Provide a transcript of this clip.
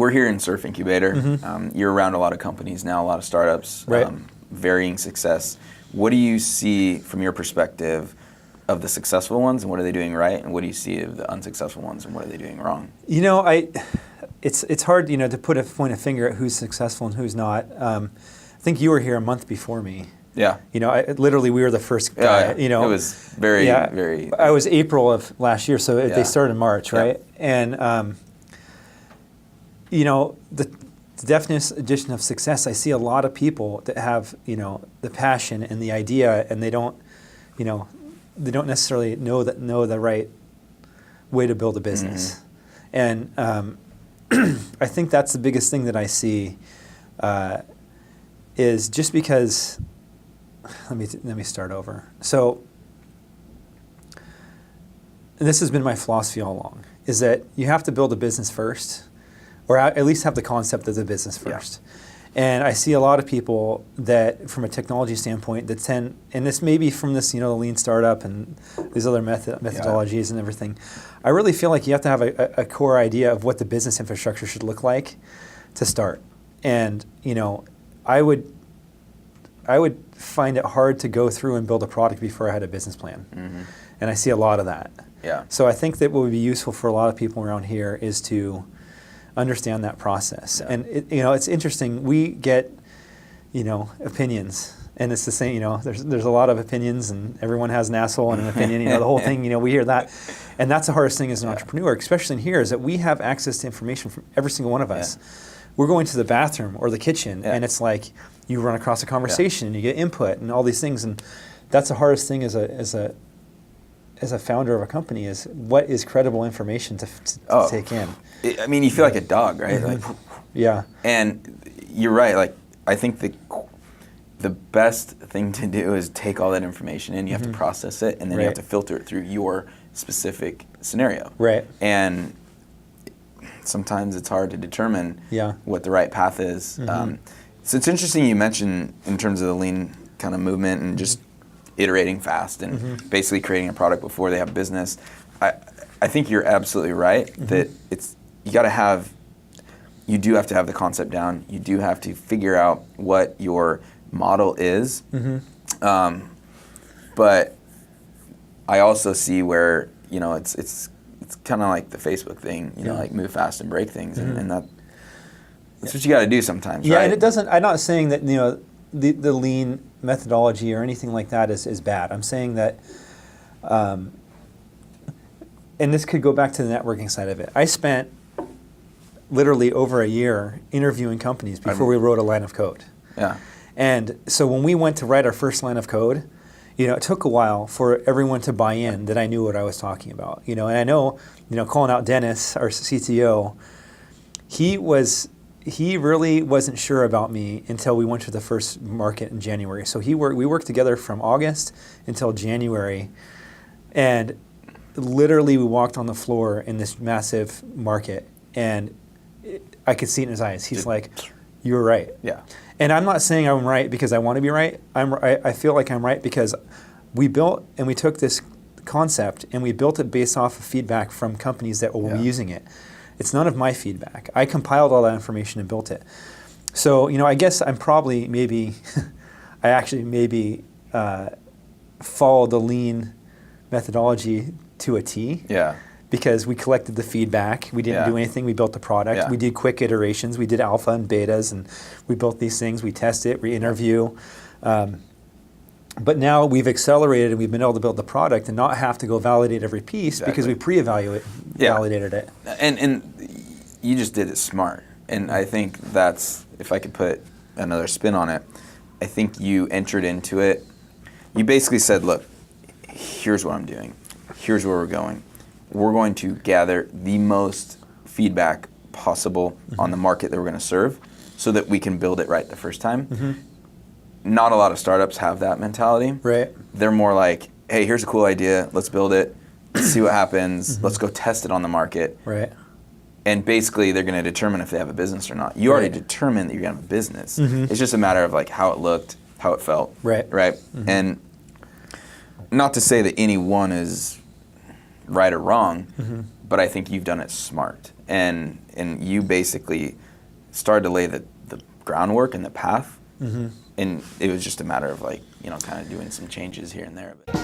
we're here in Surf Incubator. You're around a lot of companies now, a lot of startups, Right. Varying success. What do you see from your perspective of the successful ones, and what are they doing right, and what do you see of the unsuccessful ones, and what are they doing wrong? It's hard, to point a finger at who's successful and who's not. I think you were here a month before me. Yeah. Literally, we were the first guy. It was very. I was April of last year, so they started in March, right? Yeah. And the definition of success, I see a lot of people that have the passion and the idea, and they don't necessarily know the right way to build a business. And I think that's the biggest thing that I see is just because. Let me start over. So, and this has been my philosophy all along, is that you have to build a business first, or at least have the concept of the business first. Yeah. And I see a lot of people that, from a technology standpoint, that tend, and this may be from this, the lean startup and these other methodologies and everything. I really feel like you have to have a core idea of what the business infrastructure should look like to start. And I would find it hard to go through and build a product before I had a business plan. And I see a lot of that. Yeah. So I think that what would be useful for a lot of people around here is to understand that process. Yeah. And it's interesting. We get, opinions, and it's the same. There's a lot of opinions, and everyone has an asshole and an opinion. The whole thing. We hear that, and that's the hardest thing as an entrepreneur, especially in here, is that we have access to information from every single one of us. We're going to the bathroom or the kitchen, and it's like you run across a conversation and you get input and all these things, and that's the hardest thing as a founder of a company, is what is credible information to take in. You feel like a dog, right? Yeah. And you're right. I think the best thing to do is take all that information in. You have to process it, and then you have to filter it through your specific scenario. Right. And sometimes it's hard to determine what the right path is. So it's interesting you mentioned in terms of the lean kind of movement and just iterating fast and basically creating a product before they have business. I think you're absolutely right that you do have to have the concept down. You do have to figure out what your model is. But I also see where it's kind of like the Facebook thing. Like move fast and break things, and that's what you got to do sometimes. Yeah, right? and it doesn't. I'm not saying that the lean methodology or anything like that is bad. I'm saying that, and this could go back to the networking side of it. I spent literally over a year interviewing companies before we wrote a line of code. Yeah. And so when we went to write our first line of code, it took a while for everyone to buy in that I knew what I was talking about. And I know, calling out Dennis, our CTO, he really wasn't sure about me until we went to the first market in January. So we worked together from August until January, and literally we walked on the floor in this massive market, and I could see it in his eyes. He's like, "You were right." Yeah. And I'm not saying I'm right because I want to be right. I feel like I'm right because we built and we took this concept and we built it based off of feedback from companies that will be using it. It's none of my feedback. I compiled all that information and built it. So, I guess I'm probably I actually followed the lean methodology to a T. Yeah. Because we collected the feedback. We didn't do anything. We built the product. Yeah. We did quick iterations. We did alpha and betas, and we built these things. We test it, we interview. But now we've accelerated and we've been able to build the product and not have to go validate every piece because we validated it. And you just did it smart. And I think that's, if I could put another spin on it, I think you entered into it. You basically said, look, here's what I'm doing. Here's where we're going. We're going to gather the most feedback possible on the market that we're going to serve so that we can build it right the first time. Not a lot of startups have that mentality. Right. They're more like, hey, here's a cool idea. Let's build it. Let's see what happens. Let's go test it on the market. Right. And basically, they're going to determine if they have a business or not. You already determined that you're going to have a business. It's just a matter of how it looked, how it felt. Right. And not to say that any one is right or wrong, but I think you've done it smart. And you basically started to lay the groundwork and the path, and it was just a matter of like, kind of doing some changes here and there. But